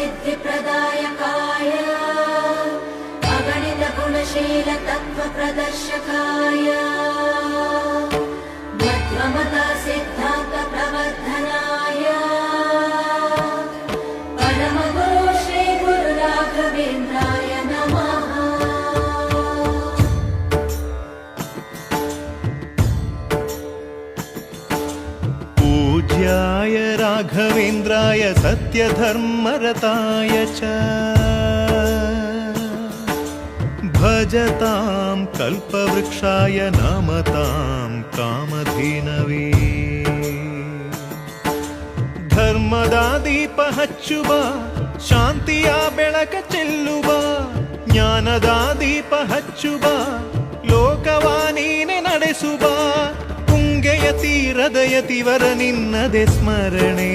सिद्धिप्रदायकाय अगणित गुणशील तत्त्वप्रदर्शकाय मध्वमता सिद्धान्त प्रवर्धनाय परमगुरु श्री गुरु राघवेन्द्राय नमः। पूज्याय राघवेन्द्राय सत्यधर्मरताय च भजतां कल्पवृक्षाय नमतां कामधेनवे। ಧರ್ಮದ ದೀಪ ಹಚ್ಚುವ ಶಾಂತಿಯ ಬೆಳಕ ಚೆಲ್ಲುವ ಜ್ಞಾನದ ದೀಪ ಹಚ್ಚುವ ಲೋಕವ ನೀನೆ ನಡೆಸುವ ತುಂಗೆಯ ತೀರದ ಯತಿವರ ನಿನ್ನದೆ ಸ್ಮರಣೆ।